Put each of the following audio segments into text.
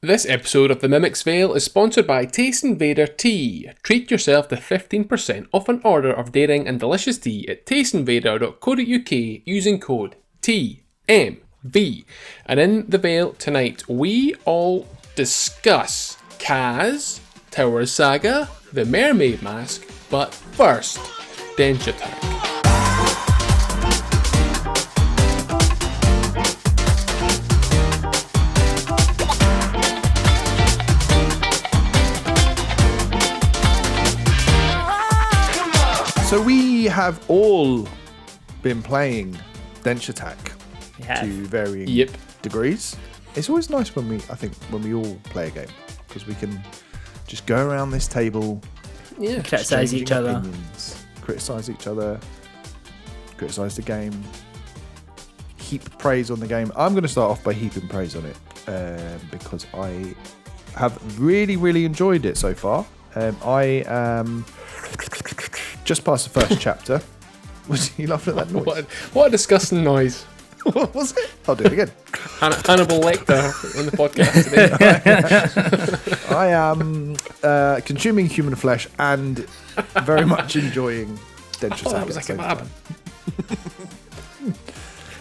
This episode of The Mimic's Veil is sponsored by Taste Invader Tea. Treat yourself to 15% off an order of daring and delicious tea at tasteinvader.co.uk using code TMV. And in The Veil tonight, we all discuss KAZ, Tower Saga, the Mermaid Mask, but first, Denshattack. So we have all been playing Denshattack to varying degrees. It's always nice when we all play a game because we can just go around this table, criticize each other, criticize the game, heap praise on the game. I'm going to start off by heaping praise on it because I have really enjoyed it so far. I am just past the first chapter. Was you laughing at that noise? What a disgusting noise. What was it? I'll do it again. Hannibal Lecter on the podcast today. I am consuming human flesh and very much enjoying Denshattack. That was like a kebab.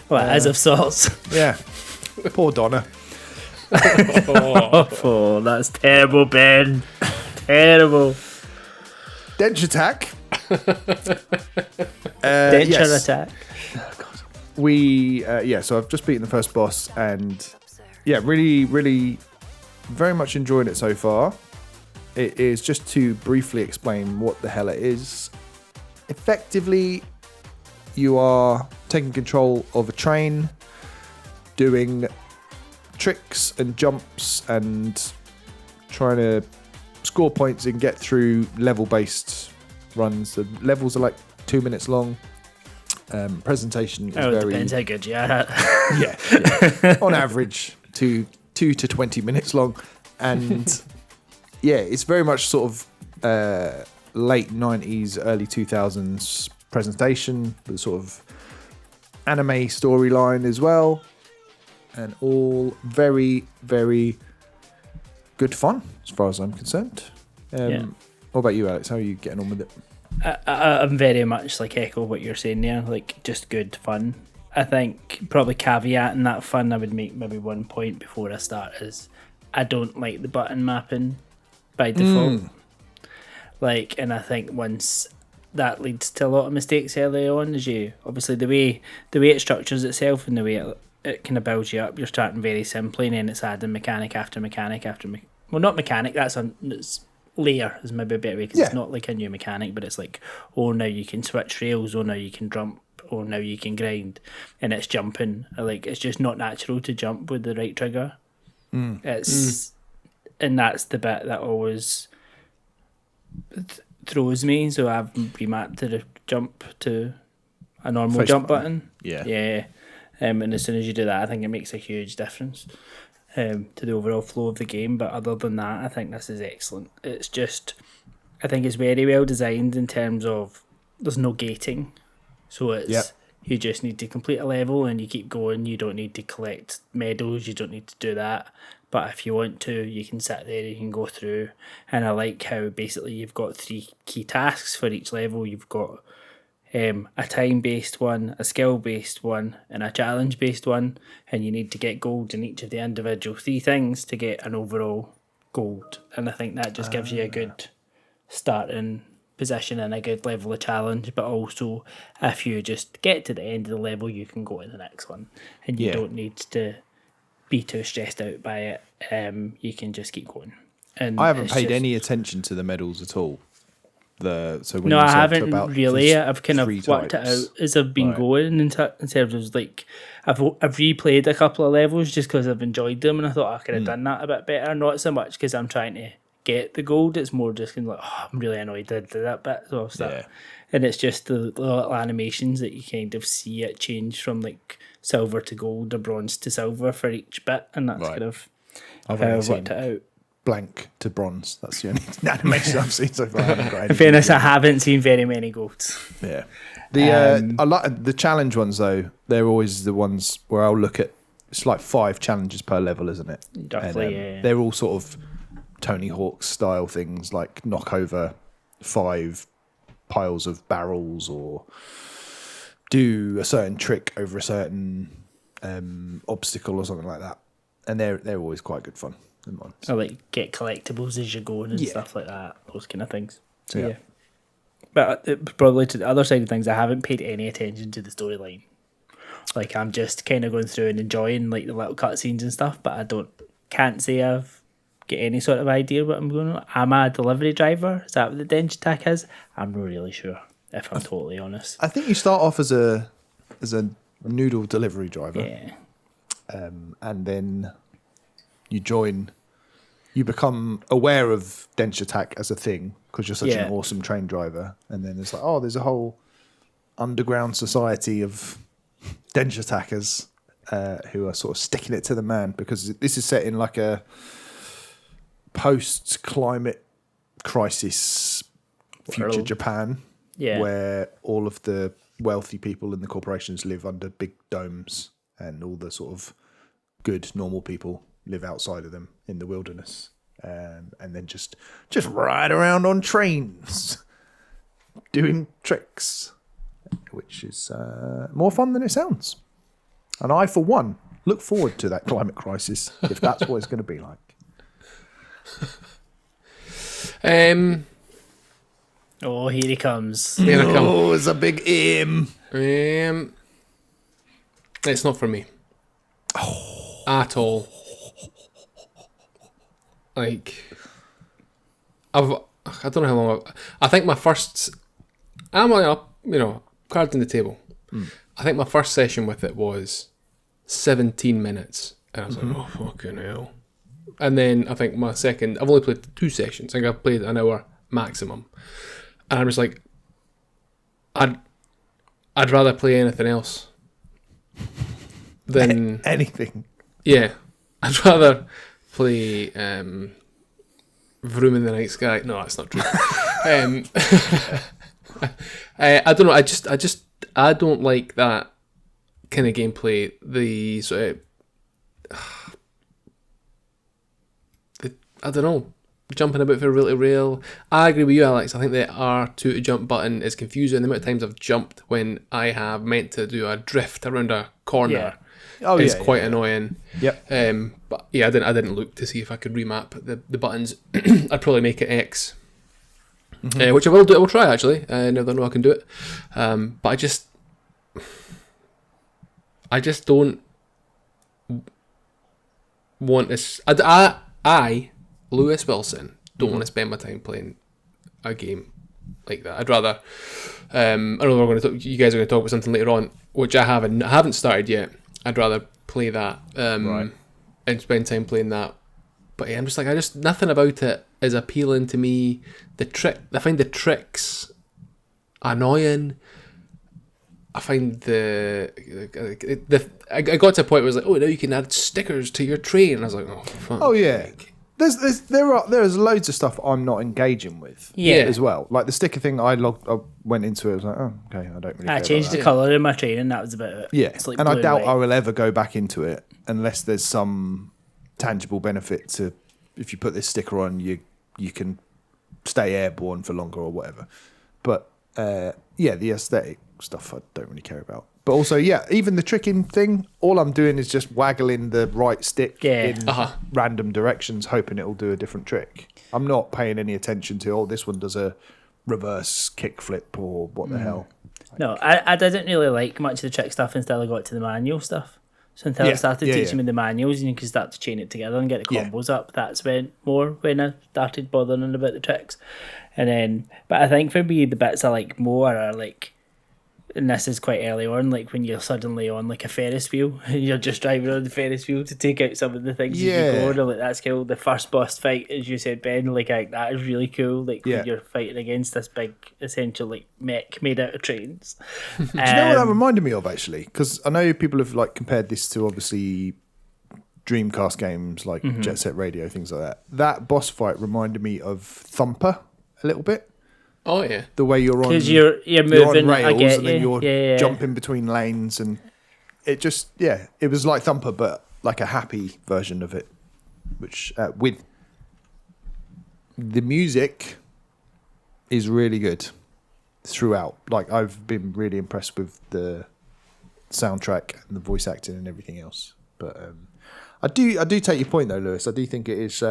Well, as of sorts. Yeah. Poor Donna. Oh, that's terrible, Ben. Terrible. Denshattack. Denshattack. So I've just beaten the first boss and really very much enjoyed it so far. It is, just to briefly explain what the hell it is. Effectively, you are taking control of a train, doing tricks and jumps and trying to score points and get through level-based runs. The levels are like 2 minutes long. Presentation is it depends how good you are. yeah. On average, 2 to 20 minutes long, and it's very much sort of late 90s, early 2000s presentation with sort of anime storyline as well, and all very good fun as far as I'm concerned. What about you, Alex? How are you getting on with it? I'm very much like echo what you're saying there, like just good fun. I think probably caveating that fun, I would make maybe 1 point before I start is I don't like the button mapping by default. And I think once that leads to a lot of mistakes early on, is you obviously the way it structures itself and the way it kind of builds you up. You're starting very simply and then it's adding mechanic after mechanic after well, not mechanic. It's layer is maybe a better way because it's not like a new mechanic, but it's like, oh, now you can switch rails, oh, now you can jump, oh, now you can grind, and it's jumping. Like, it's just not natural to jump with the right trigger. And that's the bit that always throws me. So I've remapped to the jump to a normal jump button. And as soon as you do that, I think it makes a huge difference to the overall flow of the game. But other than that, I think this is excellent. It's just, I think it's very well designed in terms of there's no gating. So it's you just need to complete a level and you keep going. You don't need to collect medals. You don't need to do that. But if you want to, you can sit there, you can go through. And I like how basically you've got 3 key tasks for each level. You've got a time-based one, a skill-based one, and a challenge-based one, and you need to get gold in each of the individual 3 things to get an overall gold. And I think that just gives you a good starting position and a good level of challenge, but also if you just get to the end of the level, you can go to the next one, and you don't need to be too stressed out by it. You can just keep going. And I haven't paid any attention to the medals at all. I haven't really. I've kind of worked it out as I've been going in terms of like I've replayed a couple of levels just because I've enjoyed them and I thought I could have done that a bit better. Not so much because I'm trying to get the gold. It's more just kind of like, I'm really annoyed I did that bit. So I'll start. And it's just the little animations that you kind of see it change from like silver to gold or bronze to silver for each bit, and that's kind of how I've worked it out. Blank to bronze. That's the only animation I've seen so far. In fairness, I haven't seen very many golds. Yeah. I like the challenge ones though. They're always the ones where I'll look at it's like 5 challenges per level, isn't it? Roughly, and, they're all sort of Tony Hawk style things, like knock over 5 piles of barrels or do a certain trick over a certain obstacle or something like that. And they're always quite good fun. Or like get collectibles as you're going and stuff like that. Those kind of things. So yeah. But probably to the other side of things, I haven't paid any attention to the storyline. Like I'm just kind of going through and enjoying like the little cutscenes and stuff, but I can't say I've get any sort of idea what I'm going on. Am I a delivery driver? Is that what the Denshattack is? I'm not really sure, if I'm totally honest. I think you start off as a noodle delivery driver. Yeah. And then you become aware of Denshattack as a thing because you're such an awesome train driver. And then it's like, oh, there's a whole underground society of Denshattackers who are sort of sticking it to the man, because this is set in like a post-climate crisis future Japan, where all of the wealthy people in the corporations live under big domes and all the sort of good normal people live outside of them in the wilderness, and then just ride around on trains doing tricks, which is more fun than it sounds. And I, for one, look forward to that climate crisis if that's what it's going to be like. Oh, here he comes. Oh, it's a big aim. It's not for me. At all. Like, I don't know how long. I think my first. I'm up, cards on the table. I think my first session with it was 17 minutes, and I was like, oh fucking hell. And then I think my second, I've only played 2 sessions. I think I've played an hour maximum, and I'm just like, I'd rather play anything else than anything. Yeah, I'd rather play Vroom in the Night Sky. No, that's not true. I don't know. I don't like that kind of gameplay. The sort of, I don't know, jumping about for real to rail. I agree with you, Alex. I think the R2 to jump button is confusing. The amount of times I've jumped when I have meant to do a drift around a corner is quite annoying. Yep. But yeah, I didn't look to see if I could remap the buttons. I'd probably make it X. Which I will do. I will try actually. Now that I know I can do it. But I just don't want this. I Lewis Wilson, don't want to spend my time playing a game like that. I'd rather. I know we're going to talk. You guys are going to talk about something later on, which I haven't started yet. I'd rather play that and spend time playing that. But yeah, I'm just like, nothing about it is appealing to me. I find the tricks annoying. I find I got to a point where it was like, oh, now you can add stickers to your train. And I was like, oh, fuck. Oh yeah. There's loads of stuff I'm not engaging with as well. Like the sticker thing, I went into it, I was like, oh, okay, I don't really care. I changed the colour in my train and that was about it. Yeah, like and I doubt I will ever go back into it unless there's some tangible benefit to, if you put this sticker on, you can stay airborne for longer or whatever. But the aesthetic stuff I don't really care about. But also, even the tricking thing, all I'm doing is just waggling the right stick in random directions, hoping it'll do a different trick. I'm not paying any attention to, this one does a reverse kickflip or what the hell. No, I didn't really like much of the trick stuff until I got to the manual stuff. So until I started teaching me the manuals and you can start to chain it together and get the combos up, that's when I started bothering about the tricks. And then, but I think for me, the bits I like more are like, and this is quite early on, like when you're suddenly on like a Ferris wheel and you're just driving on the Ferris wheel to take out some of the things as you go. And like that's cool. The first boss fight, as you said, Ben, like that is really cool. Like when you're fighting against this big, essential like mech made out of trains. Do you know what that reminded me of actually? Because I know people have like compared this to obviously Dreamcast games like Jet Set Radio, things like that. That boss fight reminded me of Thumper a little bit. Oh yeah, the way you're on, because you're moving, on rails, I get and then you're jumping between lanes, and it just, it was like Thumper, but like a happy version of it, which with the music is really good throughout. Like, I've been really impressed with the soundtrack and the voice acting and everything else. But I do take your point though, Lewis. I do think it is.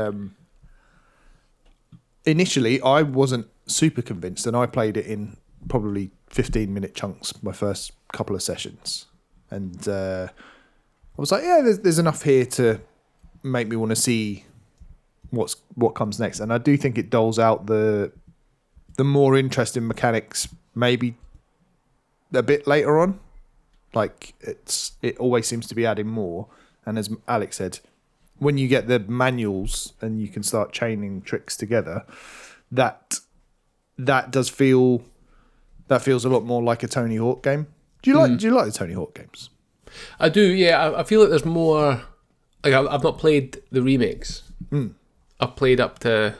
Initially, I wasn't super convinced, and I played it in probably 15-minute chunks my first couple of sessions, and I was like, there's enough here to make me want to see what comes next. And I do think it doles out the more interesting mechanics maybe a bit later on. Like, it always seems to be adding more. And as Alex said, when you get the manuals and you can start chaining tricks together, that feels a lot more like a Tony Hawk game. Do you like the Tony Hawk games? I do, yeah. I feel like there's more. Like, I've not played the remakes. I've played up to,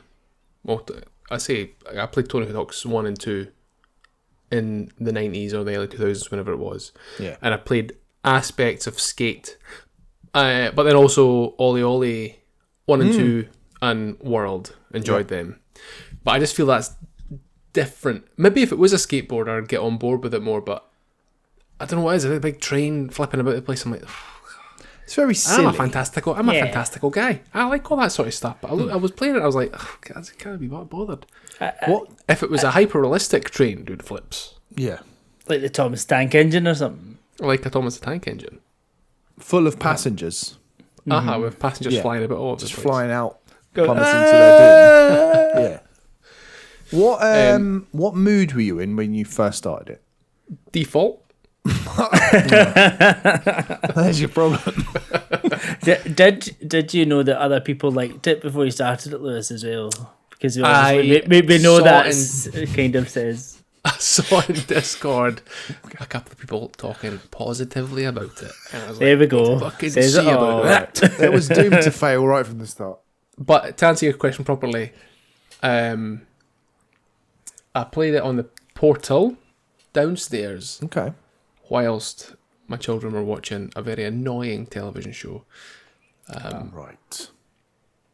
I played Tony Hawk's 1 and 2 in the 90s or the early 2000s, whenever it was. Yeah. And I played aspects of Skate, but then also Ollie Ollie 1 and 2 and World. Enjoyed them. But I just feel that's different. Maybe if it was a skateboarder, I'd get on board with it more, but I don't know what it is. A big train flipping about the place. I'm like, it's very silly. I'm a fantastical guy. I like all that sort of stuff. But I was playing it, I was like, I can't be bothered. What if it was a hyper-realistic train doing flips? Yeah. Like the Thomas Tank Engine or something? Like the Thomas the Tank Engine. Full of passengers. With passengers flying about all over the place. Flying out, plummeting to their doom. Yeah. What mood were you in when you first started it? Default. There's your problem. Did you know that other people liked it before you started it, Lewis, as well? Because we know that kind of says. I saw in Discord a couple of people talking positively about it. And I was there we go. Fucking says see it about that. It was doomed to fail right from the start. But to answer your question properly, I played it on the portal downstairs. Okay. Whilst my children were watching a very annoying television show. Right.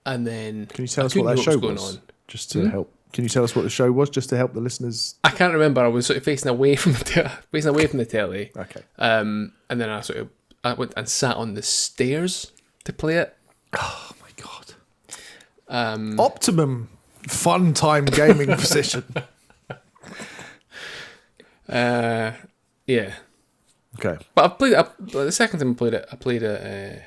And then... Can you tell us what that show was? Just to help. Can you tell us what the show was, just to help the listeners? I can't remember. I was sort of facing away from the telly. Okay. And then I went and sat on the stairs to play it. Oh my god. Optimum fun time gaming position. Yeah. Okay. But I've played it. The second time I played it.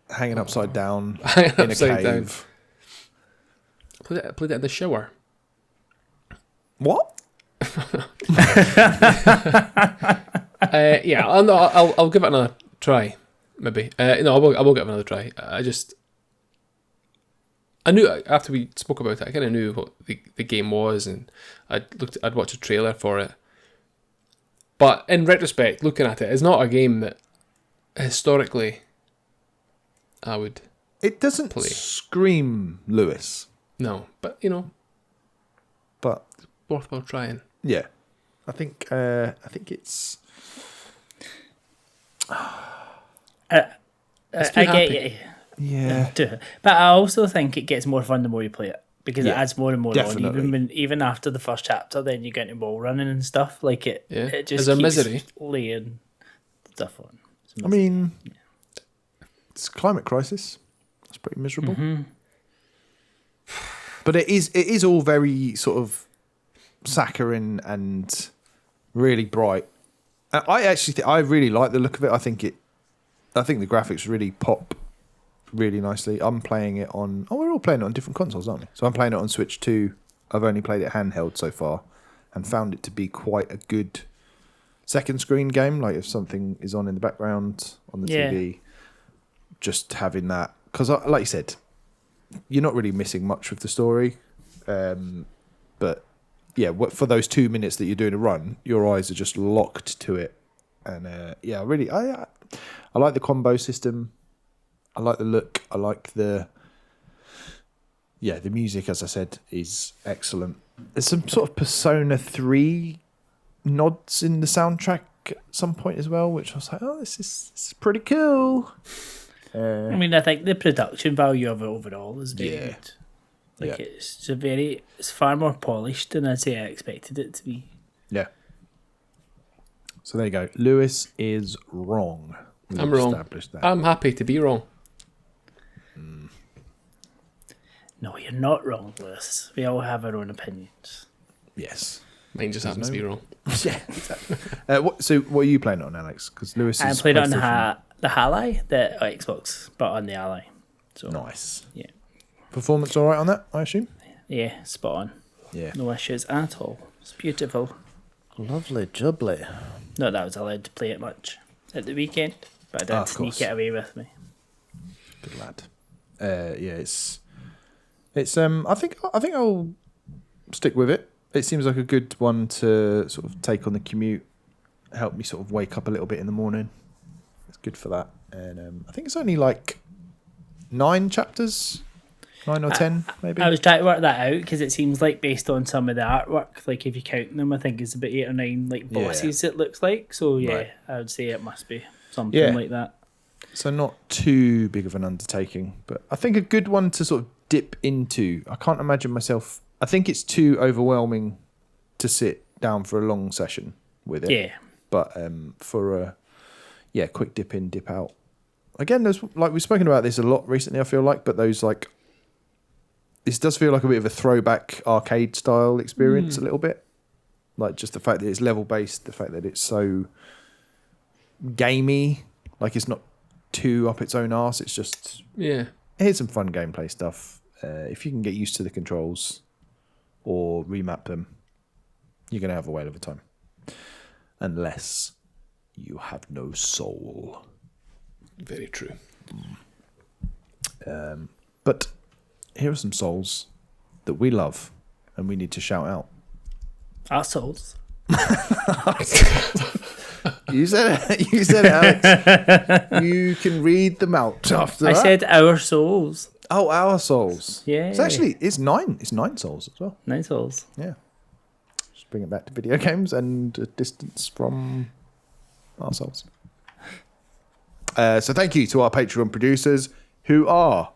Hanging upside down in a cave. I played it in the shower. What? Yeah, I'll give it another try. Maybe. No, I will give it another try. I knew after we spoke about it, I kind of knew what the game was, and I'd watched a trailer for it. But in retrospect, looking at it, it's not a game that historically I would. It doesn't play. Scream Lewis. No, but but worthwhile trying. Yeah, I think it's. It's too happy. Yeah, but I also think it gets more fun the more you play it, because it adds more and more definitely. on. Even after the first chapter, then you get into wall running and stuff. Like it just There's a keeps misery. laying stuff on. I mean, it's climate crisis. It's pretty miserable. Mm-hmm. But it is all very sort of saccharine and really bright. I actually I really like the look of it. I think the graphics really pop really nicely. I'm playing it on. Oh, we're all playing it on different consoles, aren't we? So I'm playing it on Switch 2. I've only played it handheld so far, and found it to be quite a good second screen game. Like if something is on in the background on the TV, just having that, because like you said, you're not really missing much with the story. But yeah, for those 2 minutes that you're doing a run, your eyes are just locked to it. And I like the combo system. I like the look. I like the music, as I said, is excellent. There's some sort of Persona 3 nods in the soundtrack artwork at some point as well, which I was like, oh, this is pretty cool. I mean, I think the production value of it overall is very good. Like it's far more polished than I'd say I expected it to be. Yeah. So there you go. Lewis is wrong. I'm wrong. That. I'm happy to be wrong. No, you're not wrong, Lewis. We all have our own opinions. Yes. Mine just happens to be wrong. Yeah, exactly. So what are you playing on, Alex? Because Lewis I is played it on the Ally, the Xbox, but on the Ally. So nice. Yeah. Performance all right on that, I assume? Yeah, spot on. Yeah. No issues at all. It's beautiful. Lovely jubbly. Not that I was allowed to play it much at the weekend, but I did sneak it away with me. Good lad. It's I think I'll stick with it. It seems like a good one to sort of take on the commute, help me sort of wake up a little bit in the morning. It's good for that. And I think it's only like 9 chapters, 9 or 10 maybe. I was trying to work that out because it seems like based on some of the artwork, like if you count them, I think it's about 8 or 9 like bosses it looks like. So I would say it must be something like that. So not too big of an undertaking, but I think a good one to sort of dip into. I can't imagine myself. I think it's too overwhelming to sit down for a long session with it. Yeah. But for a quick dip in, dip out. Again, there's like we've spoken about this a lot recently, I feel like, but those like this does feel like a bit of a throwback arcade style experience a little bit. Like just the fact that it's level based, the fact that it's so gamey, like it's not too up its own arse, it's just here's some fun gameplay stuff. If you can get used to the controls or remap them, you're going to have a whale of a time. Unless you have no soul. Very true. But here are some souls that we love and we need to shout out. Our souls. You said it, Alex. You can read them out after that. I said our souls. Oh, our souls. Yeah. It's 9. It's 9 souls as well. 9 souls. Yeah. Just bring it back to video games and a distance from ourselves. So thank you to our Patreon producers who are...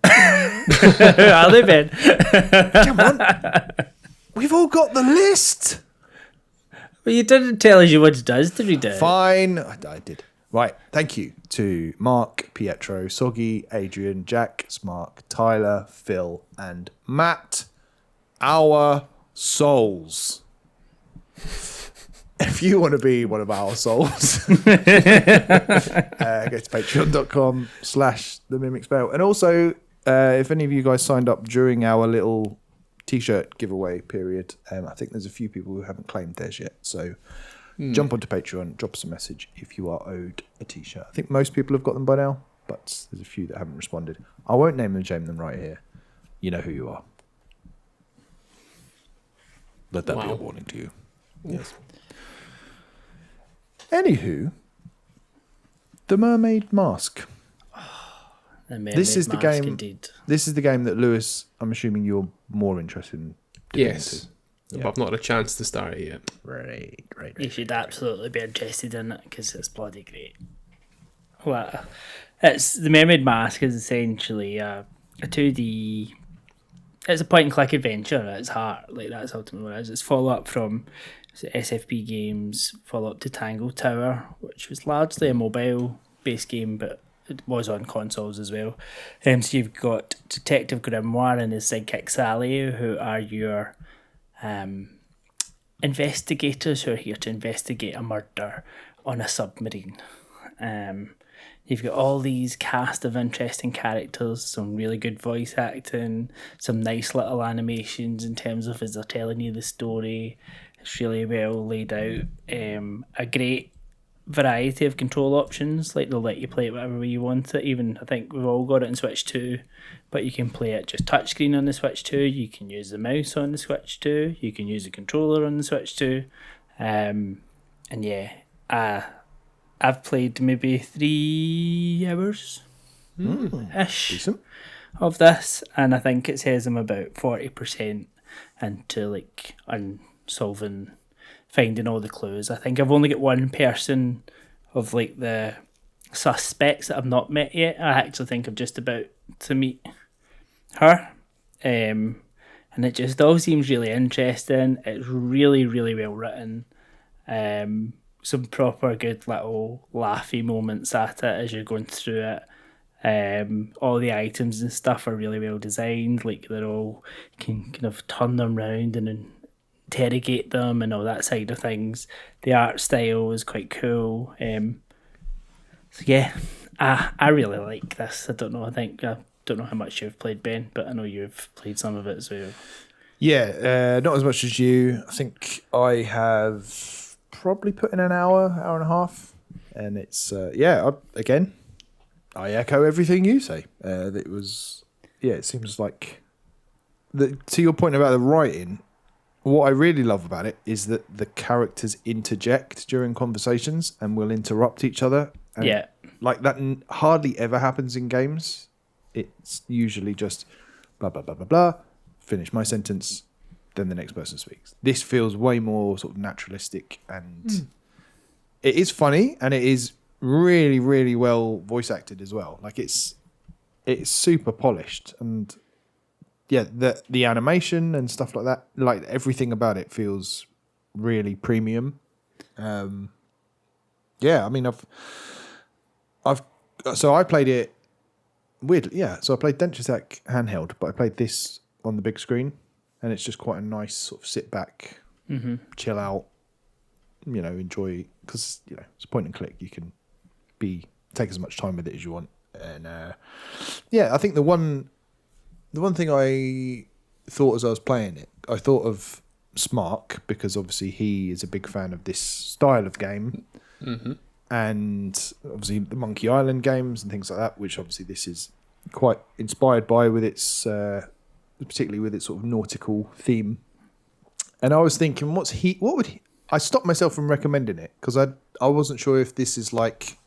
Who are they, Ben? Come on. We've all got the list. Well, you didn't tell us you what it does, did you? Fine. I did. Right. Thank you to Mark, Pietro, Soggy, Adrian, Jack, Smark, Tyler, Phil, and Matt. Our souls. If you want to be one of our souls, go to patreon.com/themimicspell. And also, if any of you guys signed up during our little t-shirt giveaway period, I think there's a few people who haven't claimed theirs yet. So jump onto Patreon, drop us a message if you are owed a t-shirt. I think most people have got them by now, but there's a few that haven't responded. I won't name and shame them right here. You know who you are. Let that be a warning to you. Yes. Anywho, the Mermaid Mask. This is the game. Indeed. This is the game that Lewis, I'm assuming you're more interested in. Yes, but I've not had a chance to start it yet. Right. You should absolutely be interested in it because it's bloody great. Well, it's the Mermaid Mask is essentially a 2D. It's a point-and-click adventure at its heart. Like that's ultimately what it is. It's follow-up from SFP games, follow-up to Tangle Tower, which was largely a mobile-based game, but it was on consoles as well. So you've got Detective Grimoire and his sidekick Sally, who are your investigators who are here to investigate a murder on a submarine. You've got all these cast of interesting characters, some really good voice acting, some nice little animations in terms of as they're telling you the story. It's really well laid out. A great variety of control options, like they'll let you play it whatever way you want it. Even I think we've all got it in Switch 2, but you can play it just touchscreen on the Switch 2, you can use the mouse on the Switch 2, you can use a controller on the Switch 2, and I've played maybe 3 hours ish Decent. of this, and I think it says I'm about 40% into like finding all the clues. I think I've only got one person of like the suspects that I've not met yet. I actually think I'm just about to meet her. And it just all seems really interesting. It's really, really well written. Some proper good little laughy moments at it as you're going through it. All the items and stuff are really well designed. Like they're all, you can kind of turn them round and interrogate them and all that side of things. The art style is quite cool. So yeah, I really like this. I don't know how much you've played, Ben, but I know you've played some of it as well. Yeah, not as much as you. I think I have probably put in an hour and a half, and it's I echo everything you say. It seems like to your point about the writing. What I really love about it is that the characters interject during conversations and will interrupt each other. And like that hardly ever happens in games. It's usually just blah, blah, blah, blah, blah, finish my sentence, then the next person speaks. This feels way more sort of naturalistic, and it is funny, and it is really, really well voice acted as well. Like it's super polished, and yeah, the animation and stuff like that, like everything about it feels really premium. I mean, I played it weirdly, yeah. So I played Denshattack handheld, but I played this on the big screen, and it's just quite a nice sort of sit back, chill out, enjoy, because it's a point and click. You can take as much time with it as you want, and I think the one thing I thought as I was playing it, I thought of Smark, because obviously he is a big fan of this style of game. Mm-hmm. And obviously the Monkey Island games and things like that, which obviously this is quite inspired by, with its particularly with its sort of nautical theme. And I was thinking, I stopped myself from recommending it because I wasn't sure if this is like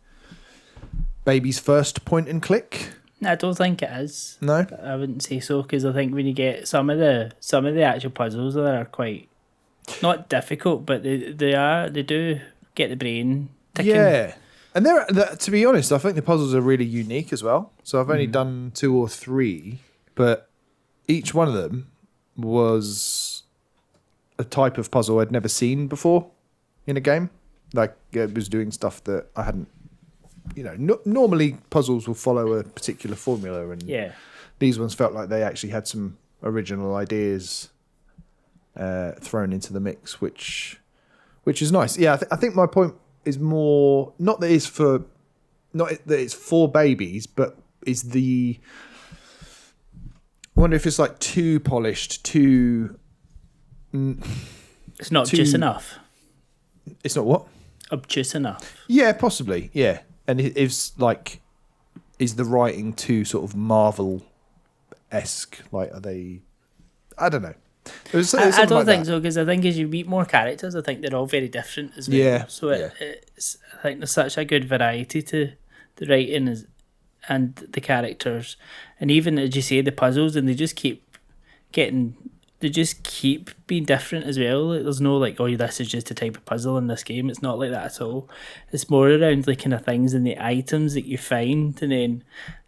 baby's first point and click. I don't think it is. No, I wouldn't say so, because I think when you get some of the actual puzzles that are quite not difficult, but they do get the brain ticking. Yeah, and to be honest, I think the puzzles are really unique as well. So I've only done 2 or 3, but each one of them was a type of puzzle I'd never seen before in a game. Like it was doing stuff that I hadn't. Normally puzzles will follow a particular formula, and these ones felt like they actually had some original ideas thrown into the mix, which is nice. Yeah, I think my point is more not that it's for babies, but is I wonder if it's like too polished, too. It's not obtuse enough. It's not what? Obtuse enough. Yeah, possibly. Yeah. And is the writing too sort of Marvel-esque? Like, are they? I don't know. I don't think so, because I think as you meet more characters, I think they're all very different as well. Yeah. So it's, I think there's such a good variety to the writing and the characters, and even as you say, the puzzles, and they just keep being different as well. Like, there's no like, oh, this is just a type of puzzle in this game. It's not like that at all. It's more around the kind of things and the items that you find, and then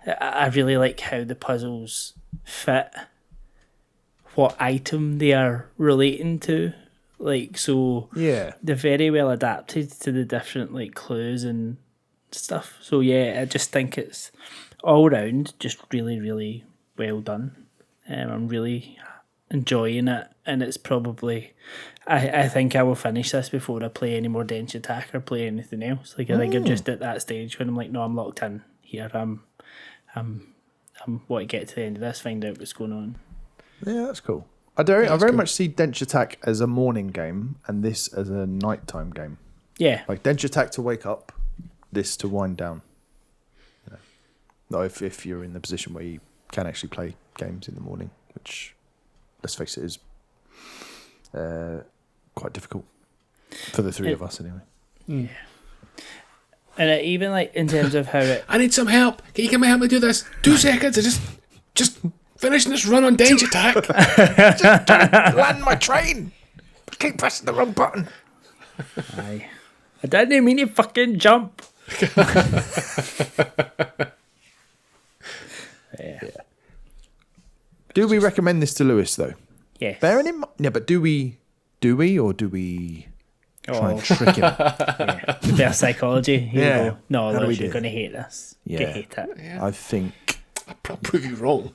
I really like how the puzzles fit what item they are relating to. Like, so they're very well adapted to the different like clues and stuff. So yeah, I just think it's all round just really, really well done. I'm really enjoying it, and it's probably I think I will finish this before I play any more Denshattack or play anything else. Like I think I'm just at that stage when I'm like, no, I'm locked in here. I'm want to get to the end of this, find out what's going on. Yeah, that's cool. I very much see Denshattack as a morning game, and this as a nighttime game. Yeah, like Denshattack to wake up, this to wind down. Not if you're in the position where you can actually play games in the morning, which, let's face it, is quite difficult for the three of us anyway. Yeah. And even like in terms of how it... I need some help. Can you come and help me do this? 2 seconds. I just finishing this run on Denshattack. Just land my train. keep pressing the wrong button. Aye. I didn't mean to fucking jump. Yeah. Do we recommend this to Lewis though? Yes. Bearing in mind, yeah, but do we or do we try and trick him? Yeah. With their psychology. Yeah. Go, no, How do we Lewis, do you're it? going to hate this. Yeah. You hate it. Yeah. I think. I'll prove you wrong.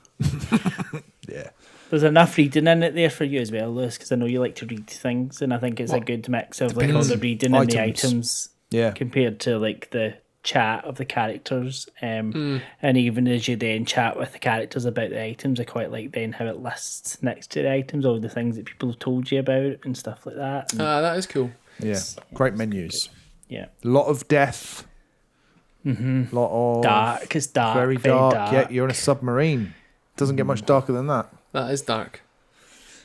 Yeah. There's enough reading in it there for you as well, Lewis, because I know you like to read things, and I think it's a good mix of like all the reading and the items Yeah. compared to like the chat of the characters. And even as you then chat with the characters about the items, I quite like then how it lists next to the items all the things that people have told you about and stuff like that. And That is cool. Yeah. Great menus. yeah. A lot of death. Mm-hmm. A lot of Dark, it's dark. very dark. Yeah, you're in a submarine. Doesn't get much darker than that. That is dark.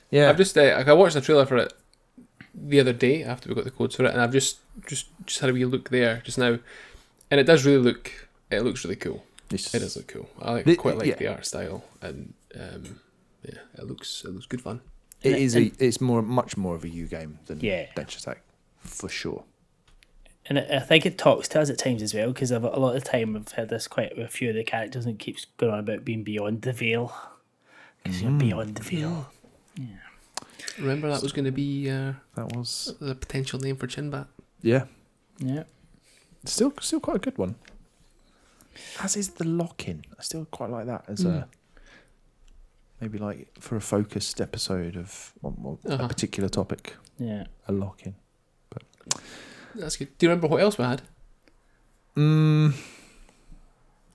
Yeah. I've just I watched the trailer for it the other day after we got the codes for it, and I've just had a wee look there just now, and it does really look. It looks really cool. It does look cool. I quite like the art style, and yeah, it looks good fun. It's much more of a U game than Denshattack, for sure. And I think it talks to us at times as well, because a lot of the time I've heard this quite with a few of the characters, and it keeps going on about being beyond the veil. Because you're beyond the veil. Yeah. Remember that was going to be That was the potential name for Chinbat. yeah. Yeah. Still quite a good one. As is the lock-in. I still quite like that as a maybe like for a focused episode of a particular topic. Yeah. A lock-in. But That's good. Do you remember what else we had?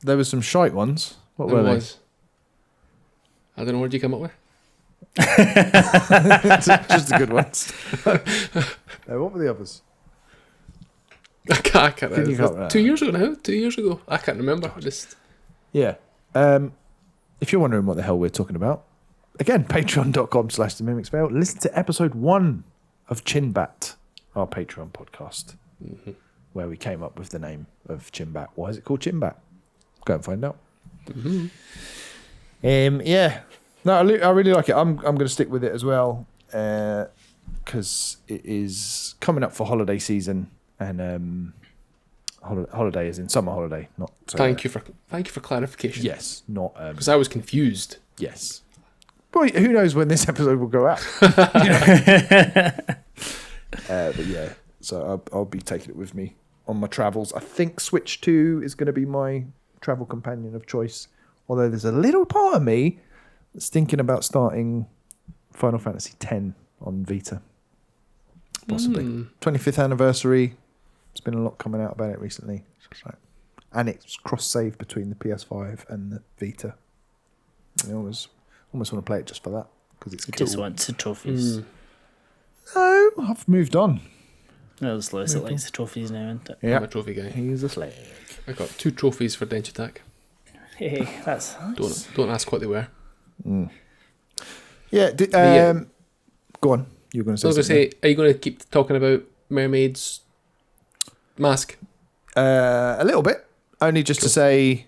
there were some shite ones. What were they? I don't know. What did you come up with? Just the good ones. What were the others? I can't you remember. 2 years ago now. 2 years ago. I can't remember. Yeah. If you're wondering what the hell we're talking about, again, patreon.com/themimicsvale. Listen to episode 1 of Chinbat, our Patreon podcast, where we came up with the name of Chinbat. Why is it called Chinbat? Go and find out. Yeah. No, I really like it. I'm going to stick with it as well because it is coming up for holiday season, and holiday is in summer holiday, not. Thank you for clarification. Yes, not because I was confused. Yes. Boy, who knows when this episode will go out? But yeah, so I'll be taking it with me on my travels. I think Switch 2 is going to be my travel companion of choice. Although there's a little part of me that's thinking about starting Final Fantasy X on Vita. Possibly. 25th anniversary. There's been a lot coming out about it recently. And it's cross-save between the PS5 and the Vita. I almost want to play it just for that. Because it's cool. Just want the trophies. No, I've moved on. No, it's Lewis that likes the trophies now, isn't it? Yeah. I'm a trophy guy. He's a slag. I got 2 trophies for Denshattack. Hey, that's... Don't ask what they were. Yeah. Go on. You were going to say I was going to say, are you going to keep talking about Mermaid's Mask? A little bit. Only just to say,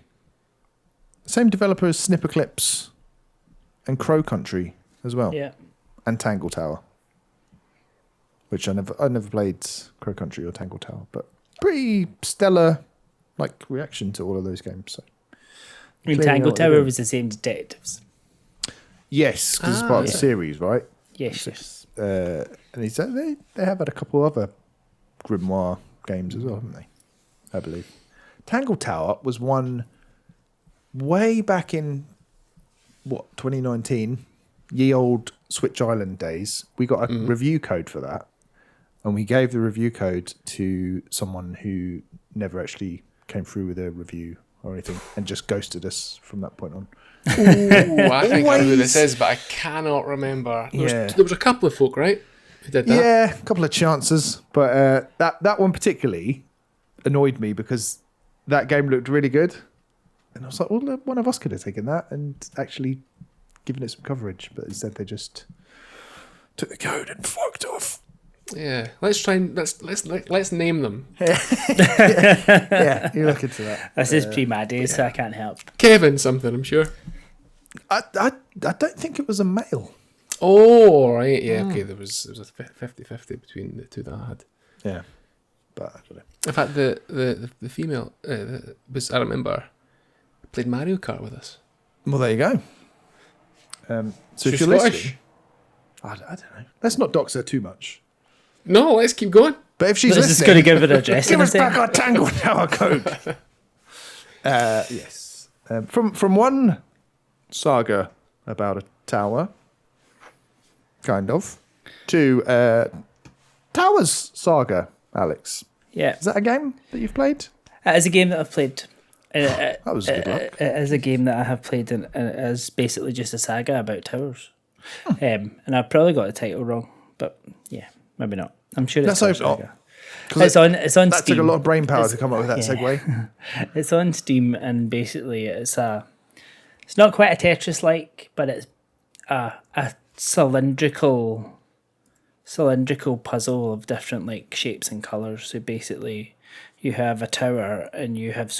same developer as Snipper Clips and Crow Country as well. Yeah. And Tangle Tower. Which I never played Crow Country or Tangle Tower, but pretty stellar reaction to all of those games. So. I mean, Tangle Tower was the same detectives. Yes, because it's part of the series, right? Yes. And they have had a couple other Grimoire games as well, haven't they? I believe. Tangle Tower was one way back in 2019, ye old Switch Island days. We got a review code for that, and we gave the review code to someone who never actually came through with a review or anything, and just ghosted us from that point on. Ooh, I think I know who this is, but I cannot remember. There was a couple of folk, right, who did that? Yeah, a couple of chances, but that one particularly annoyed me because that game looked really good, and I was like, well, one of us could have taken that and actually given it some coverage, but instead they just took the code and fucked off. Yeah, let's name them. Yeah, you look into that. This is pre-Maddie, so I can't help. Kevin something, I'm sure. I don't think it was a male. Oh, right, yeah, okay. There was a 50-50 between the two that I had. Yeah, but I don't know. In fact, the female was, I remember, played Mario Kart with us. Well, there you go. So She's if you're Scottish. listening, I don't know. Let's not dox her too much. No, let's keep going. But if she's This is listening, going to give her an address. give us back our Tango Tower code. Yes. From one saga about a tower, kind of, to Towers Saga, Alex. Yeah. Is that a game that you've played? It is a game that I've played. That was good luck. It is a game that I have played, and it is basically just a saga about towers. And I've probably got the title wrong, but yeah, maybe not. I'm sure it's That's called okay. Saga. It's on That Steam. took a lot of brain power to come up with that segue. It's on Steam, and basically it's not quite a Tetris-like, but it's a cylindrical puzzle of different like shapes and colours. So basically you have a tower and you have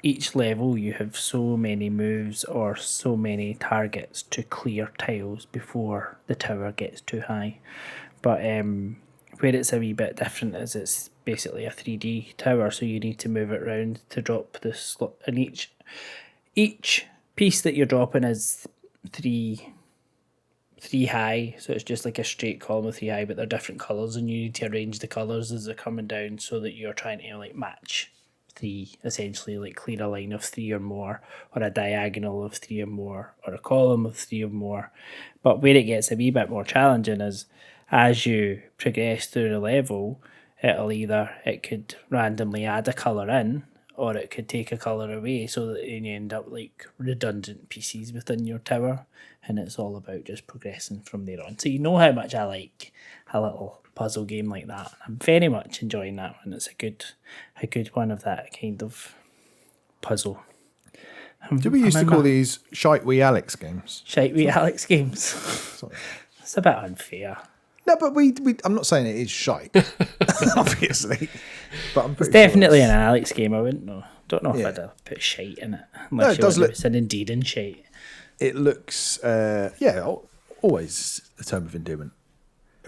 each level you have so many moves or so many targets to clear tiles before the tower gets too high. But where it's a wee bit different is it's basically a 3D tower, so you need to move it around to drop the slot, and each piece that you're dropping is three high, so it's just like a straight column of 3 high, but they're different colours, and you need to arrange the colours as they're coming down so that you're trying to like match 3, essentially like clear a line of 3 or more, or a diagonal of 3 or more, or a column of 3 or more. But where it gets a wee bit more challenging is as you progress through the level, it could randomly add a colour in, or it could take a colour away, so that you end up like redundant pieces within your tower, and it's all about just progressing from there on. So you know how much I like a little puzzle game like that. I'm very much enjoying that one. It's a good one of that kind of puzzle. Do we used to call these Shite Wee Alex games? Shite Wee Alex games. Sorry. It's a bit unfair. No, but I'm not saying it is shite, obviously. But I'm pretty It's definitely sure an Alex game. I wouldn't know. Don't know if I'd put shite in it. Unless it does look. It's an indeed in shite. It looks, always a term of endearment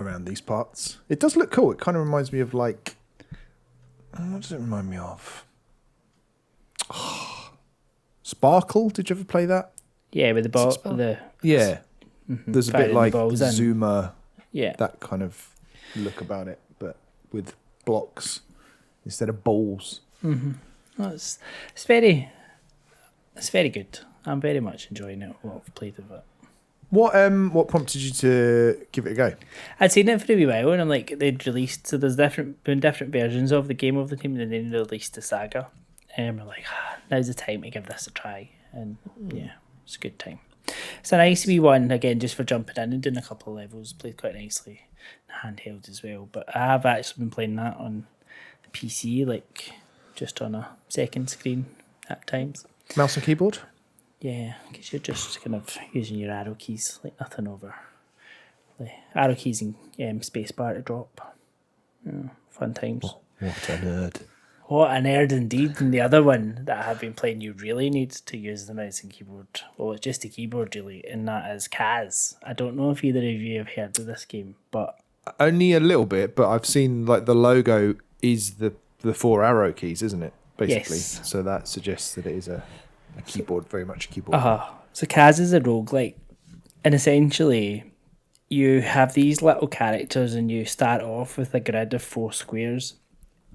around these parts. It does look cool. It kind of reminds me of like, what does it remind me of? Sparkle. Did you ever play that? Yeah, with the ball. Yeah. There's a bit like Zuma. Yeah. That kind of look about it, but with blocks instead of balls. Mm-hmm. Well, it's very good. I'm very much enjoying it. What I've played of it. What prompted you to give it a go? I'd seen it for a wee while, and they'd released. So there's been different versions of the game of the team, and then they released the Saga, and we're like, now's the time to give this a try, and yeah, it's a good time. It's a nice wee one, again, just for jumping in and doing a couple of levels. Played quite nicely, handheld as well. But I have actually been playing that on the PC, like just on a second screen at times. Mouse and keyboard? Yeah, because you're just kind of using your arrow keys like nothing over. The arrow keys and spacebar to drop. Yeah, fun times. What a nerd. What a nerd indeed. And the other one that I have been playing, you really need to use the mouse and keyboard. Well, it's just a keyboard really, and that is KAZ. I don't know if either of you have heard of this game, but... Only a little bit, but I've seen like the logo is the 4 arrow keys, isn't it? Basically. Yes. So that suggests that it is a keyboard, very much a keyboard. So KAZ is a roguelike, and essentially you have these little characters and you start off with a grid of 4 squares,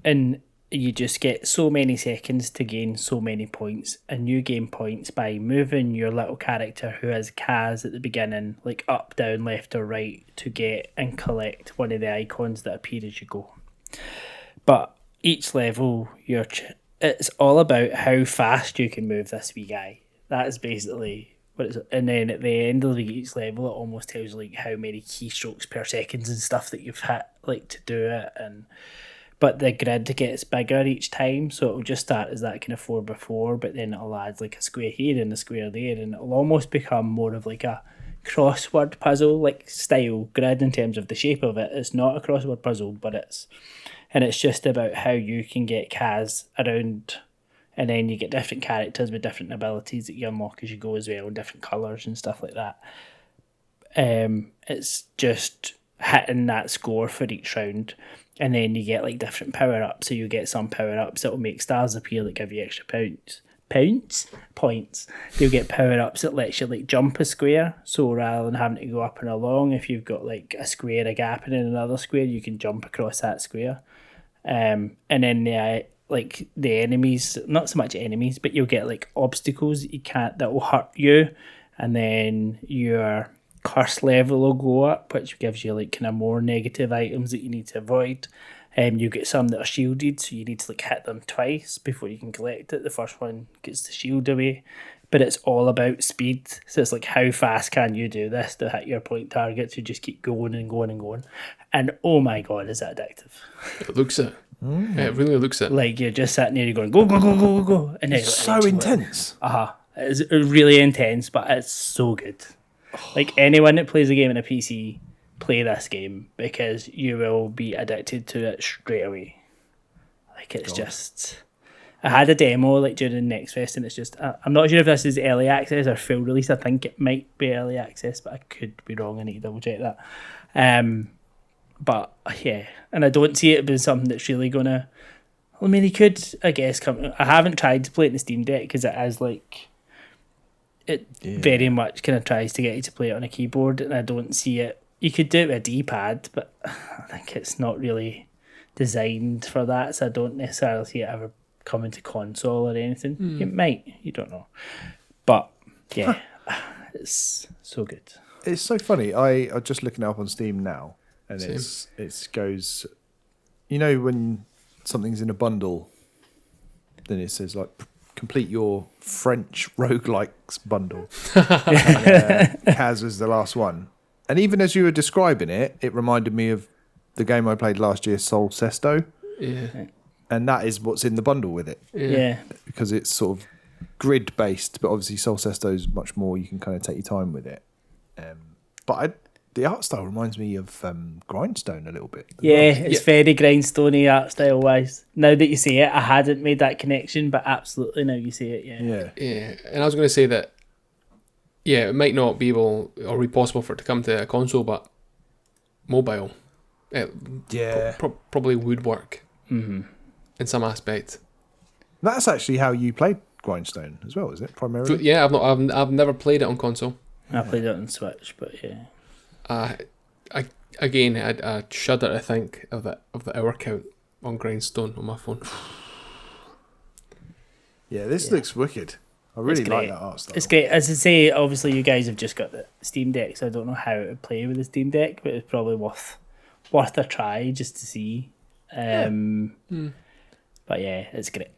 and you just get so many seconds to gain so many points, and you gain points by moving your little character who has KAZ at the beginning, like up, down, left or right, to get and collect one of the icons that appear as you go. But each level, it's all about how fast you can move this wee guy. That is basically what it's, and then at the end of each level, it almost tells you like how many keystrokes per second and stuff that you've hit like to do it. But the grid gets bigger each time, so it'll just start as that kind of 4x4, but then it'll add like a square here and a square there, and it'll almost become more of like a crossword puzzle like style grid in terms of the shape of it. It's not a crossword puzzle, but it's just about how you can get KAZ around, and then you get different characters with different abilities that you unlock as you go as well, and different colours and stuff like that. It's just hitting that score for each round, and then you get like different power ups. So you get some power ups that will make stars appear that give you extra points. You'll get power ups that lets you like jump a square. So rather than having to go up and along, if you've got like a square, a gap, and then another square, you can jump across that square. And then the enemies, not so much enemies, but you'll get like obstacles that will hurt you, and then your curse level will go up, which gives you like kind of more negative items that you need to avoid. You get some that are shielded, so you need to like hit them twice before you can collect it. The first one gets the shield away, but it's all about speed. So it's like, how fast can you do this to hit your point targets? You just keep going and going and going, and oh my god, is that addictive! It looks it. It really looks it. Like you're just sitting there, you're going go go go go go go, and it's so intense. It's really intense, but it's so good. Like anyone that plays a game on a PC, play this game because you will be addicted to it straight away. Like it's just, I had a demo like during Next Fest, and it's just I'm not sure if this is early access or full release. I think it might be early access, but I could be wrong. I need to double check that. But yeah, and I don't see it being something that's really gonna. I mean, he could, I guess, come. I haven't tried to play it in the Steam Deck because it is like. It very much kind of tries to get you to play it on a keyboard, and I don't see it. You could do it with a D-pad, but I think it's not really designed for that, so I don't necessarily see it ever coming to console or anything. It might, you don't know. But yeah, it's so good. It's so funny. I'm just looking it up on Steam now, and it goes. You know when something's in a bundle, then it says like. Complete your French roguelikes bundle. KAZ was the last one. And even as you were describing it, it reminded me of the game I played last year, Sol Sesto. Yeah. And that is what's in the bundle with it. Yeah. Because it's sort of grid-based, but obviously Sol Sesto is much more, you can kind of take your time with it. The art style reminds me of Grindstone a little bit. It's very Grindstone-y art style-wise. Now that you say it, I hadn't made that connection, but absolutely now you say it, Yeah, and I was going to say that, it might not be able or be possible for it to come to a console, but mobile, probably would work in some aspect. That's actually how you played Grindstone as well, is it, primarily? Yeah, I've never played it on console. I played it on Switch, but yeah. I shudder to think of the hour count on Grindstone on my phone. Yeah, this looks wicked. I really like that art style. It's great. As I say, obviously you guys have just got the Steam Deck, so I don't know how to play with the Steam Deck, but it's probably worth a try just to see. But yeah, it's great.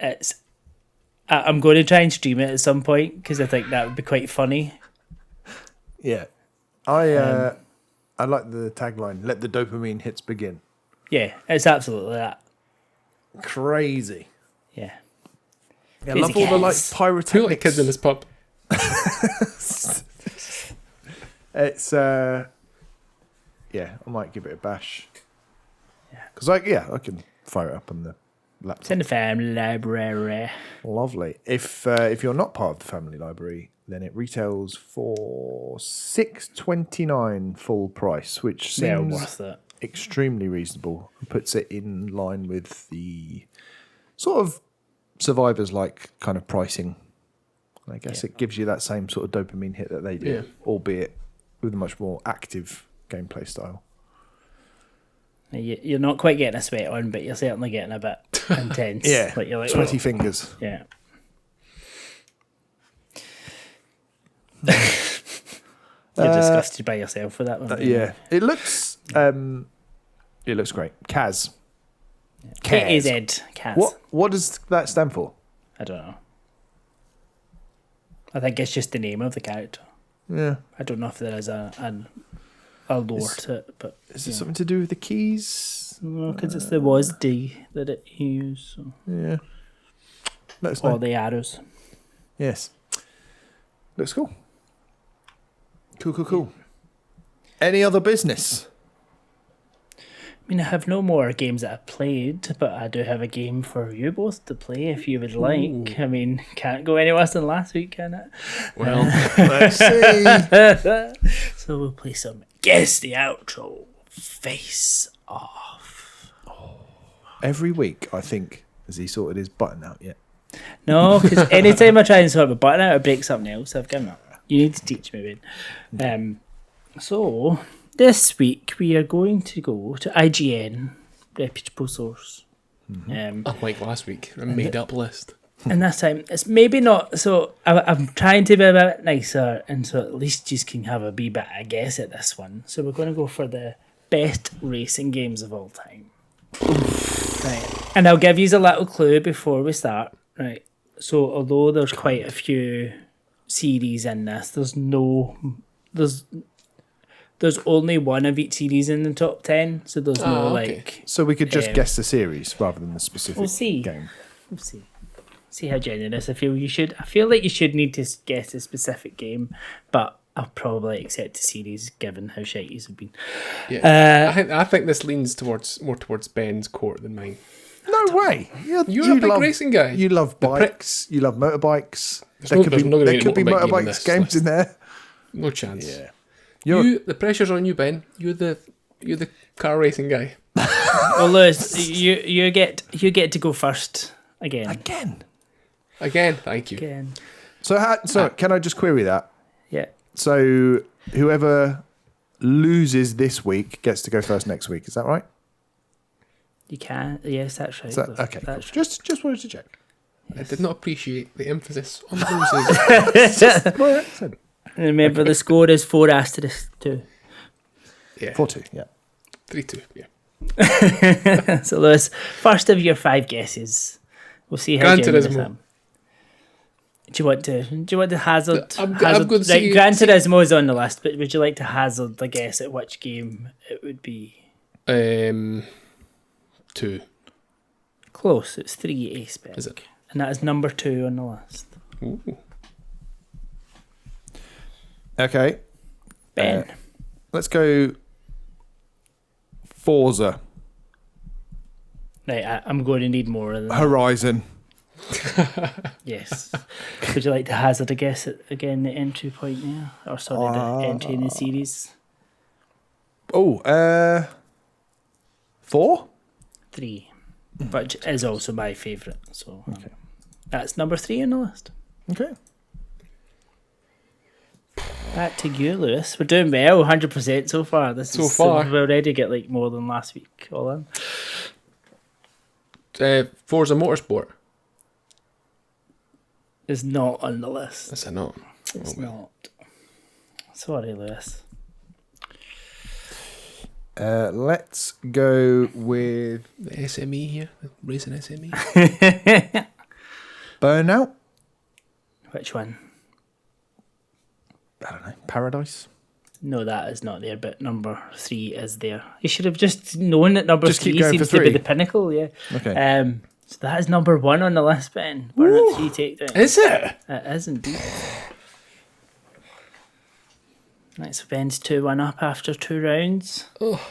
I'm going to try and stream it at some point because I think that would be quite funny. Yeah, I like the tagline, let the dopamine hits begin. Yeah, it's absolutely that. Crazy. Yeah. I love all the like pyrotechnics. Feel like kids in this pub. It's I might give it a bash. Yeah. Because I can fire it up on the laptop. It's in the family library. Lovely. If you're not part of the family library, then it retails for $6.29 full price, which seems worth it. Extremely reasonable. It puts it in line with the sort of Survivors-like kind of pricing. I guess it gives you that same sort of dopamine hit that they do, albeit with a much more active gameplay style. You're not quite getting a sweat on, but you're certainly getting a bit intense. Like you're like, sweaty fingers. Yeah. You're disgusted by yourself for that one. It looks great. KAZ. KAZ. KAZ. What does that stand for? I don't know. I think it's just the name of the character. Yeah. I don't know if there is a lore to it, but is it something to do with the keys? No, because it's the WASD that it used. So. Yeah. Let us know. Or the arrows. Yes. Looks cool. Cool. Any other business? I have no more games that I've played, but I do have a game for you both to play if you would like. Ooh. Can't go any worse than last week, can it? Well, Let's see. So we'll play some Guess the Outro Face Off. Every week, I think, has he sorted his button out yet? No, because anytime I try and sort a button out, I break something else. I've given up. You need to teach me, Ben. So, this week we are going to go to IGN, reputable source. unlike last week, a made-up list. And this time, it's maybe not... So, I'm trying to be a bit nicer, and so at least you can have a wee bit, I guess, at this one. So we're going to go for the best racing games of all time. Right. And I'll give you a little clue before we start. Right. So, although there's quite a few series in this, there's only one of each series in the top 10, so there's no like... So we could just guess the series rather than the specific game. We'll see how generous I feel. I feel like you should need to guess a specific game, but I'll probably accept the series given how shite these have been. Yeah, I think this leans more towards Ben's court than mine. No way! You're a big racing guy. You love bikes. You love motorbikes. There could be motorbikes games in there. No chance. Yeah. The pressure's on you, Ben. You're the car racing guy. Well, Lewis, you get to go first again. Again, thank you. Again. So can I just query that? Yeah. So whoever loses this week gets to go first next week. Is that right? You can. Yes, that's right. Okay. That's Cool. Just wanted to check. Yes. I did not appreciate the emphasis on losing. Remember, the score is 4*2. Yeah. 4-2. Yeah. 3-2. Yeah. So, Lewis, first of your 5 guesses. We'll see how generous I am. Do you want to hazard? I'm going to see. Gran Turismo is on the list, but would you like to hazard a guess at which game it would be? 2. Close. It's 3 spec. Is it? And that is number 2 on the list. Ooh. Okay. Ben. Let's go Forza. Right, I'm going to need more than that. Horizon. Yes. Would you like to hazard a guess at, again, the entry point there? Or sorry, the entry in the series? 4? 3. Which is also my favourite. So that's number 3 on the list. Okay. Back to you, Lewis. We're doing well, 100% so far. We've already got like more than last week all in. Forza Motorsport. Is not on the list. Is it not? It's not. Sorry, Lewis. Let's go with The SME here, the racing SME. Burnout. Which one? I don't know. Paradise. No, that is not there, but number 3 is there. You should have just known that number Just 3 keep going seems for to be 3. the pinnacle, yeah. Okay. So that is number 1 on the list, Ben. Burnout 3 takedown. Is it? It is indeed. Right, so Ben's 2-1 up after 2 rounds. Oh,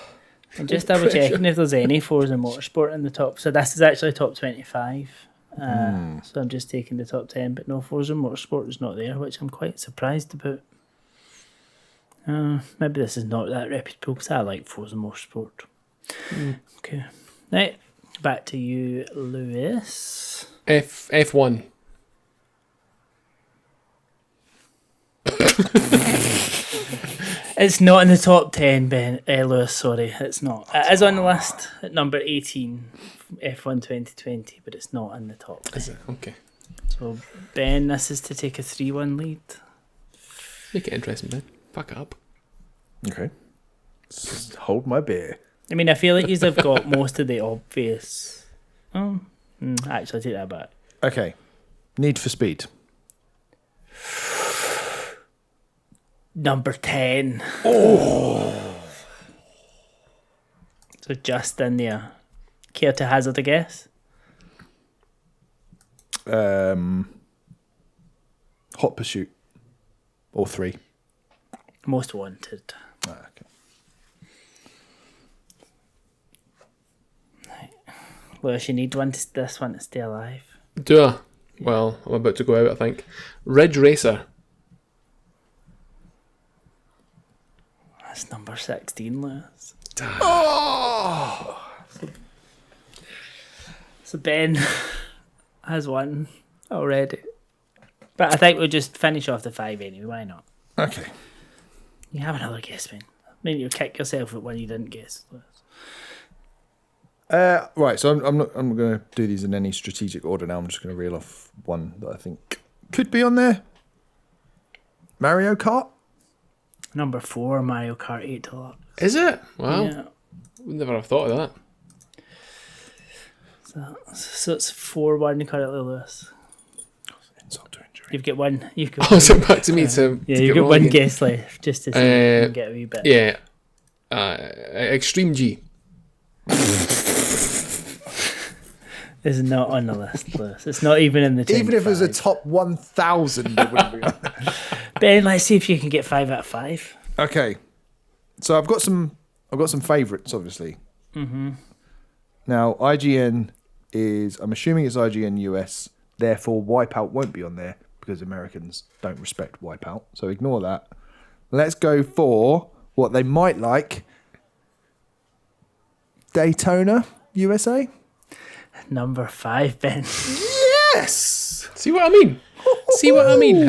I'm just double checking if there's any Forza Motorsport in the top. So this is actually top 25. So I'm just taking the top 10, but no, Forza Motorsport is not there, which I'm quite surprised about. Maybe this is not that reputable because I like Forza Motorsport. Okay. Right, back to you, Lewis. F1. It's not in the top 10, Ben. Lewis, sorry, it's not. It is on the list at number 18, F1 2020, but it's not in the top 10. Is it? Okay. So, Ben, this is to take a 3-1 lead. Make it interesting, Ben. Fuck up. Okay. Just hold my beer. I mean, I feel like you've got most of the obvious. Actually, I take that back. Okay. Need for Speed. Number 10. Oh! So just in there. Care to hazard a guess? Hot Pursuit. Or 3. Most Wanted. Okay. Lewis, you need this one to stay alive. Do I? Well, I'm about to go out, I think. Ridge Racer. That's number 16, Lewis. Oh! So Ben has one already. But I think we'll just finish off the 5 anyway. Why not? Okay. You have another guess, Ben. I mean, you'll kick yourself at one you didn't guess. Right, so I'm not going to do these in any strategic order now. I'm just going to reel off one that I think could be on there. Mario Kart? Number 4, Mario Kart 8 Deluxe. Is it? Wow. Yeah. Would never have thought of that. So it's 4-1 currently, Lewis. Insult to injury. You've got one. You've got Oh, is it back to me to you've get got one again? guess left, just to see if you can get a wee bit. Yeah. Extreme G. It's not on the list, Lewis. It's not even in the 25. Even if it was a top 1,000, it wouldn't be on there. Ben, let's see if you can get 5 out of 5. Okay, so I've got some favourites, obviously. Mm-hmm. Now IGN is, I'm assuming it's IGN US, therefore Wipeout won't be on there because Americans don't respect Wipeout, so ignore that. Let's go for what they might like. Daytona USA. Number 5, Ben. Yes. See what I mean? See what I mean?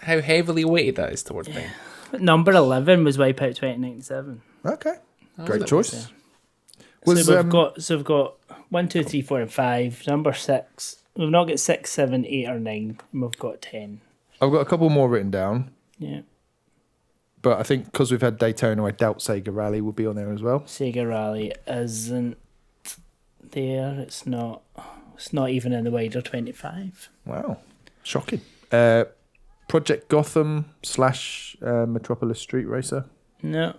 How heavily weighted that is towards Ben. Number 11 was Wipeout 2097. Okay, great choice. So we've got 1, 2, 3, 4, and 5. Number 6. We've not got 6, 7, 8, or 9. And we've got 10. I've got a couple more written down. Yeah. But I think because we've had Daytona, I doubt Sega Rally will be on there as well. Sega Rally isn't there. It's not even in the wider 25. Wow, shocking. Project Gotham / Metropolis Street Racer. No.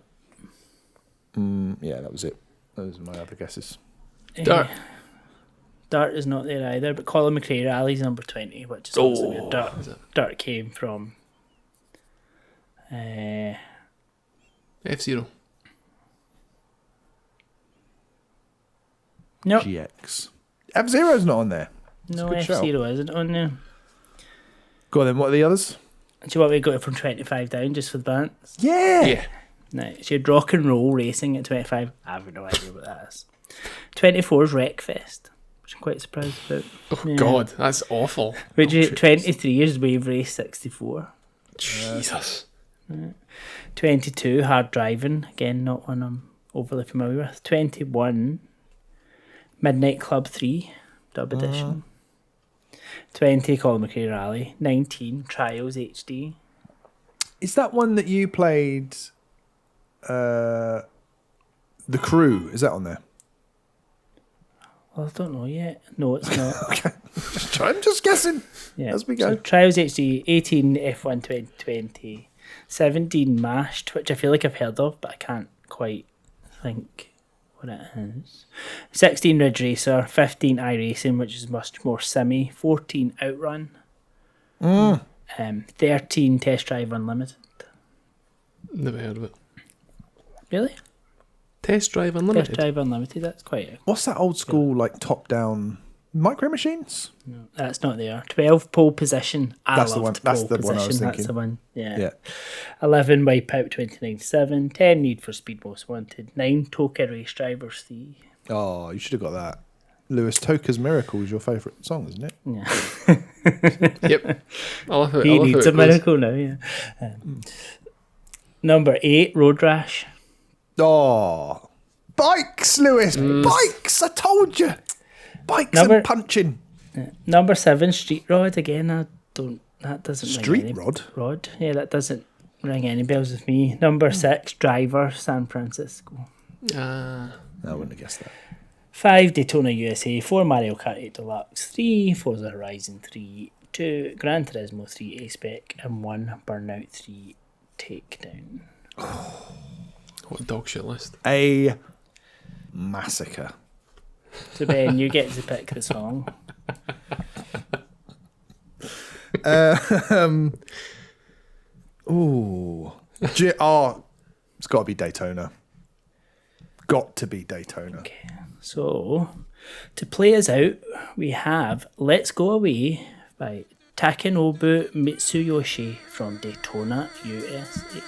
Yeah, that was it. Those are my other guesses. Dart. Dart is not there either, but Colin McRae Rally's number 20, which is also where Dart came from. F-Zero. No. GX. F-Zero's not on there. No, F-Zero isn't on there. Go on then, what are the others? Do you want me to go it from 25 down just for the balance? Yeah. No, she had Rock and Roll Racing at 25. I have no idea what that is. 24 is Wreckfest, which I'm quite surprised about. Oh, God, that's awful. 23 is Wave Race 64. Jesus. 22, Hard Driving. Again, not one I'm overly familiar with. 21, Midnight Club 3, Dub Edition. 20, Colin McRae Rally. 19, Trials HD. Is that one that you played? The Crew, is that on there? Well, I don't know yet. No, it's not. Okay, I'm just guessing as we go. So Trials HD, 18, F1 2020. 17, Mashed, which I feel like I've heard of, but I can't quite think what it is. 16, Ridge Racer. 15, iRacing, which is much more simmy. 14, Outrun. 13, Test Drive Unlimited. Never heard of it. Really? Test Drive Unlimited? Test Drive Unlimited, that's quite a... What's that old school, like, top-down Micro Machines? No, that's not there. 12, Pole Position. That's the one I was thinking. That's the one, yeah. 11, Wipeout 2097. 10, Need for Speed Most Wanted. 9, Toka Race Drivers 3. Oh, you should have got that. Lewis Toka's Miracle is your favourite song, isn't it? Yeah. Yep. He needs a miracle now, yeah. Number 8, Road Rash. Oh, bikes, Lewis, bikes! I told you, bikes and punching. Number 7, Street Rod. Again, that doesn't Street ring any Rod. Rod. Yeah, that doesn't ring any bells with me. Number 6, Driver, San Francisco. I wouldn't have guessed that. 5, Daytona USA. 4, Mario Kart 8 Deluxe. 3, Forza Horizon 3. 2, Gran Turismo 3 A-Spec. And 1, Burnout 3 Takedown. What a dog shit list. A massacre. So Ben, you get to pick the song. It's got to be Daytona. Got to be Daytona. Okay, so To play us out, we have Let's Go Away by Takenobu Mitsuyoshi from Daytona, USA.